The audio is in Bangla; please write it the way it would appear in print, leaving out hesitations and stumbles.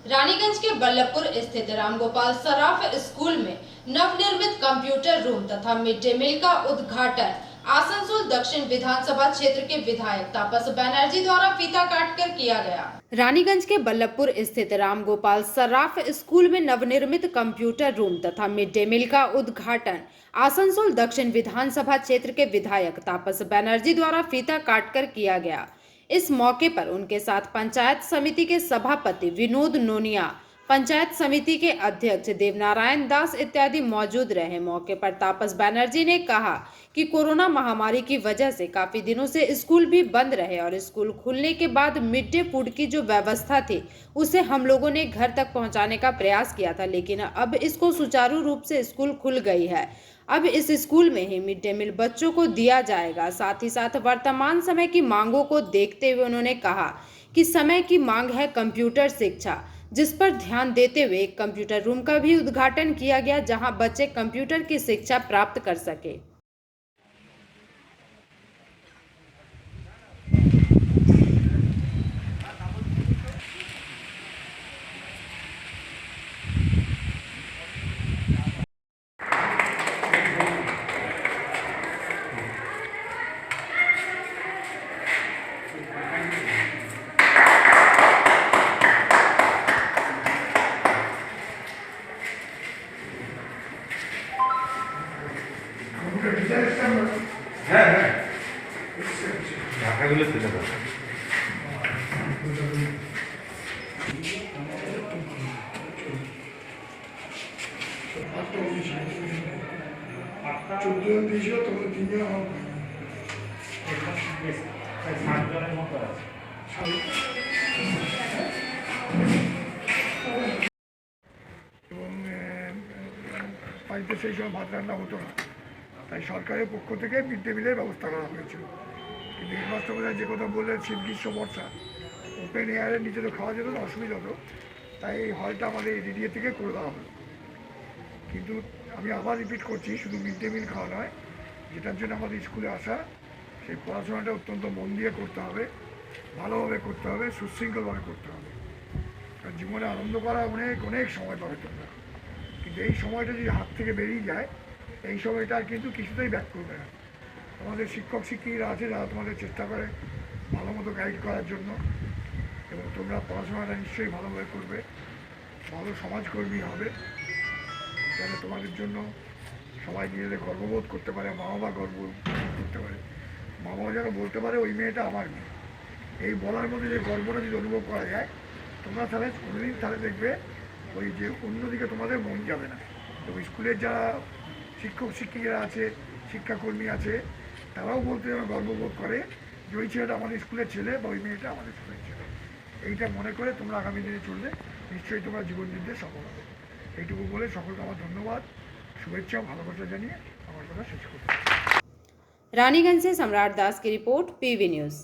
रानीगंज के बल्लभपुर स्थित रामगोपाल सराफ स्कूल में नवनिर्मित कंप्यूटर रूम तथा मिड डे मील का उद्घाटन आसनसोल दक्षिण विधानसभा क्षेत्र के विधायक तापस बनर्जी द्वारा फीता काटकर किया गया। रानीगंज के बल्लभपुर स्थित रामगोपाल सराफ स्कूल में नवनिर्मित कंप्यूटर रूम तथा मिड डे मील का उद्घाटन आसनसोल दक्षिण विधानसभा क्षेत्र के विधायक तापस बनर्जी द्वारा फीता काटकर किया गया। इस मौके पर उनके साथ पंचायत समिति के सभापति विनोद नोनिया, पंचायत समिति के अध्यक्ष देवनारायण दास इत्यादि मौजूद रहे। मौके पर तापस बनर्जी ने कहा कि कोरोना महामारी की वजह से काफी दिनों से स्कूल भी बंद रहे और स्कूल खुलने के बाद मिड डे फूड की जो व्यवस्था थी उसे हम लोगों ने घर तक पहुंचाने का प्रयास किया था, लेकिन अब इसको सुचारू रूप से स्कूल खुल गई है। अब इस स्कूल में ही मिड डे मील बच्चों को दिया जाएगा। साथ ही साथ वर्तमान समय की मांगों को देखते हुए उन्होंने कहा कि समय की मांग है कंप्यूटर शिक्षा, जिस पर ध्यान देते हुए एक कंप्यूटर रूम का भी उद्घाटन किया गया, जहां बच्चे कंप्यूटर की शिक्षा प्राप्त कर सके। হ্যাঁ হ্যাঁ ঢাকাগুলো তুলে দাও। চোদ্দজন দিয়েছিল তখন তিনজন আমার এবং বাড়িতে সেই সময় ভাত রান্না হতো না, তাই সরকারের পক্ষ থেকে মিড ডে মিলের ব্যবস্থা করা হয়েছিল। কিন্তু হেডমাস্টার যে কথা বললেন, শীত গ্রীষ্ম বর্ষা ওপেন এয়ারের নিচে তো খাওয়া যেত না, অসুবিধা হতো, তাই এই হলটা আমাদের এডিডিএ থেকে করে দেওয়া হলো। কিন্তু আমি আবার রিপিট করছি, শুধু মিড ডে মিল খাওয়া নয়, যেটার জন্য আমাদের স্কুলে আসা, সেই পড়াশোনাটা অত্যন্ত মন দিয়ে করতে হবে, ভালোভাবে করতে হবে, সুশৃঙ্খলভাবে করতে হবে। কারণ জীবনে আনন্দ করা অনেক অনেক সময় পাবে তোমরা, কিন্তু এই সময়টা যদি হাত থেকে বেরিয়ে যায়, এই সময়টা কিন্তু কিছুতেই ব্যাক করবে না। আমাদের শিক্ষক শিক্ষিকারা আছে যারা তোমাদের চেষ্টা করে ভালো মতো গাইড করার জন্য, এবং তোমরা পড়াশোনাটা নিশ্চয়ই ভালোভাবে করবে, ভালো সমাজকর্মী হবে, যাতে তোমাদের জন্য সবাই নিজেদের গর্ববোধ করতে পারে, মা বাবা গর্ব করতে পারে, মা বাবা যেন বলতে পারে ওই মেয়েটা আমার মেয়ে। এই বলার মধ্যে যে গর্বটা যদি অনুভব করা যায়, তোমরা তাহলে কোনোদিন তাহলে দেখবে ওই যে অন্যদিকে তোমাদের মন যাবে না। তো স্কুলের যারা শিক্ষক শিক্ষিকারা আছে, শিক্ষাকর্মী আছে, তারাও বলতে যেন গর্ববোধ করে যে ওই ছেলেটা আমাদের স্কুলের ছেলে বা ওই মেয়েটা আমাদের স্কুলের ছেলে। এইটা মনে করে তোমরা আগামী দিনে চললে নিশ্চয়ই তোমরা জীবন যুদ্ধে সফল হবে। এইটুকু বলে সকলকে আমার ধন্যবাদ, शुभेच्छा भालोबासा जानिए আমার কথা শেষ করছি। रानीगंज से सम्राट दास की रिपोर्ट, पीवी न्यूज।